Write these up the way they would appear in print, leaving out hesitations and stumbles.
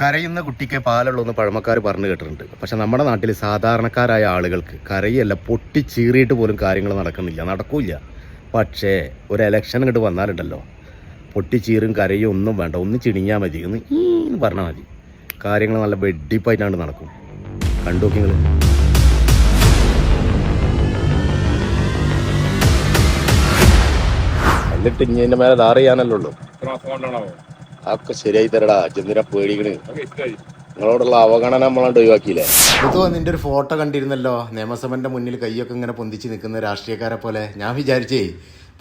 കരയുന്ന കുട്ടിക്ക് പാലുള്ളൂ എന്ന് പഴമക്കാർ പറഞ്ഞു കേട്ടിട്ടുണ്ട്. പക്ഷെ നമ്മുടെ നാട്ടിൽ സാധാരണക്കാരായ ആളുകൾക്ക് കരയല്ല പൊട്ടിച്ചീറിയിട്ട് പോലും കാര്യങ്ങൾ നടക്കൂല. പക്ഷേ ഒരു ഇലക്ഷൻ ഇങ്ങോട്ട് വന്നാലുണ്ടല്ലോ, പൊട്ടിച്ചീറും കരയും ഒന്നും വേണ്ട, ഒന്ന് ചിണിഞ്ഞാൽ മതി, ഒന്ന് പറഞ്ഞാൽ മതി, കാര്യങ്ങൾ നല്ല വെഡിപ്പായിട്ടാണ് നടക്കും. കണ്ടു നോക്കി നിങ്ങൾ. എന്നിട്ട് ഇഞ്ഞതിൻ്റെ മേലെ ധാര ചെയ്യാനല്ലോ ഉള്ളൂ. അതൊക്കെ ശരിയായി തരടാ, ചെന്തിനാ പേടിക്കണ്. നിങ്ങളോടുള്ള അവഗണന നമ്മളാണ്ട് ഒഴിവാക്കിയില്ലേ. ഇത് നിന്റെ ഒരു ഫോട്ടോ കണ്ടിരുന്നല്ലോ, നിയമസഭന്റെ മുന്നിൽ കൈയൊക്കെ ഇങ്ങനെ പൊന്തിച്ച് നിൽക്കുന്ന രാഷ്ട്രീയക്കാരെ പോലെ. ഞാൻ വിചാരിച്ചേ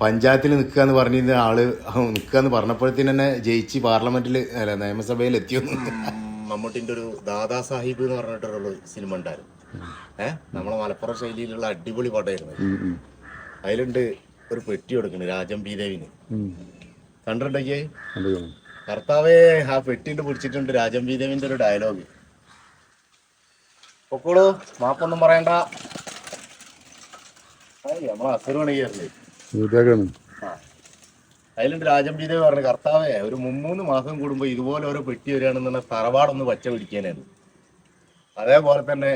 പഞ്ചായത്തിൽ നിൽക്കുക എന്ന് പറഞ്ഞിരുന്ന ആള് നിൽക്കുക എന്ന് പറഞ്ഞപ്പോഴത്തേന് തന്നെ ജയിച്ച് പാർലമെന്റിൽ അല്ല നിയമസഭയിൽ എത്തിയൊന്നു. മമ്മൂട്ടിന്റെ ഒരു ദാദാ സാഹിബ് എന്ന് പറഞ്ഞിട്ടുള്ള സിനിമ ഉണ്ടായിരുന്നു. നമ്മളെ മലപ്പുറം ശൈലിയിലുള്ള അടിപൊളി പാട്ടായിരുന്നു. അതിലുണ്ട് ഒരു പെട്ടി കൊടുക്കണ് രാജംബി ദേവിന്. കണ്ടിട്ടുണ്ടേ കർത്താവേ, ആ പെട്ടിന്റെ പിടിച്ചിട്ടുണ്ട് രാജംബി ദേവിന്റെ ഒരു ഡയലോഗ്. പൊക്കോളൂ, മാപ്പൊന്നും പറയണ്ട. നമ്മളെ അസുരമണിയല്ലേ. അതിലുണ്ട് രാജംബി ദേവി പറഞ്ഞു, കർത്താവേ ഒരു 3 മാസം കൂടുമ്പോ ഇതുപോലെ ഓരോ പെട്ടി വരികയാണെന്നുള്ള തറവാടൊന്ന് പച്ച പിടിക്കാനായിരുന്നു. അതേപോലെ തന്നെ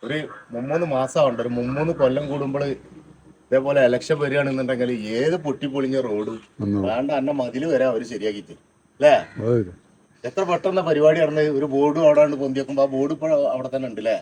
ഒരു 3 മാസമുണ്ട്, ഒരു 3 കൊല്ലം കൂടുമ്പോൾ ഇതേപോലെ ഇലക്ഷൻ വരികയാണെന്നുണ്ടെങ്കിൽ ഏത് പൊട്ടിപ്പൊളിഞ്ഞ റോഡും വേണ്ട അന്ന മതില് വരെ അവര് ശരിയാക്കിട്ട് അല്ലേ. എത്ര പെട്ടെന്ന പരിപാടി നടന്ന് ഒരു ബോർഡ് ഓടാണ്ട് പൊന്തിയേക്കുമ്പോ ആ ബോർഡ് ഇപ്പോൾ അവിടെ തന്നെ ഉണ്ട് അല്ലേ.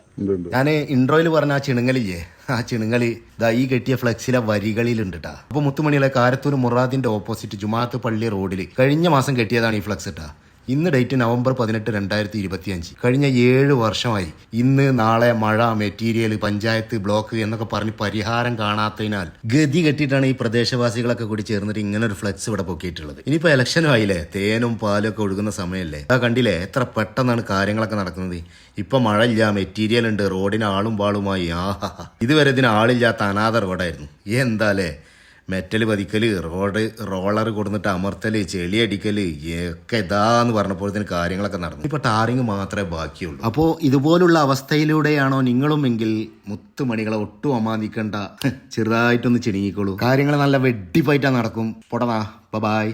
ഞാൻ ഇൻട്രോയിൽ പറഞ്ഞ ആ ചിണുങ്ങലില്ലേ, ആ ചിണുങ്ങലി ഇതാ ഈ കെട്ടിയ ഫ്ലെക്സിലെ വരികളിലുണ്ട് ട്ടാ. അപ്പൊ മുത്തുമണിയിലെ കാരത്തൂർ മുറാദിന്റെ ഓപ്പോസിറ്റ് ജുമാഅത്ത് പള്ളി റോഡിൽ കഴിഞ്ഞ മാസം കെട്ടിയതാണ് ഈ ഫ്ലെക്സ് ഇട്ടാ. ഇന്ന് ഡേറ്റ് നവംബർ 18, 2025. കഴിഞ്ഞ 7 വർഷമായി ഇന്ന് നാളെ മഴ, മെറ്റീരിയൽ, പഞ്ചായത്ത്, ബ്ലോക്ക് എന്നൊക്കെ പറഞ്ഞ് പരിഹാരം കാണാത്തതിനാൽ ഗതി കെട്ടിയിട്ടാണ് ഈ പ്രദേശവാസികളൊക്കെ കൂടി ചേർന്നിട്ട് ഇങ്ങനെ ഒരു ഫ്ലെക്സ് ഇവിടെ പൊക്കിയിട്ടുള്ളത്. ഇനിയിപ്പോ ഇലക്ഷനും ആയില്ലേ, തേനും പാലും ഒക്കെ ഒഴുകുന്ന സമയമല്ലേ. കണ്ടില്ലേ എത്ര പെട്ടെന്നാണ് കാര്യങ്ങളൊക്കെ നടക്കുന്നത്. ഇപ്പൊ മഴ ഇല്ല, മെറ്റീരിയൽ ഉണ്ട്, റോഡിന് ആളും പാളുമായി. ആഹാ, ഇതുവരെ ഇതിന് ആളില്ലാത്ത അനാഥ റോഡായിരുന്നു. എന്താലേ, മെറ്റൽ പതിക്കല്, റോളർ കൊടുത്തിട്ട് അമർത്തല്, ചെളിയടിക്കല് ഒക്കെ ഇതാന്ന് പറഞ്ഞപ്പോഴത്തേന് കാര്യങ്ങളൊക്കെ നടന്നു. ഇപ്പൊ ടാറിങ് മാത്രമേ ബാക്കിയുള്ളൂ. അപ്പോൾ ഇതുപോലുള്ള അവസ്ഥയിലൂടെയാണോ നിങ്ങളും എങ്കിൽ മുത്തുമണികളെ ഒട്ടും അമാദിക്കണ്ട, ചെറുതായിട്ടൊന്ന് ചിണുങ്ങിക്കോളൂ. കാര്യങ്ങൾ നല്ല വെഡിപ്പായിട്ടാ നടക്കും. പൊടവാ, ബൈ.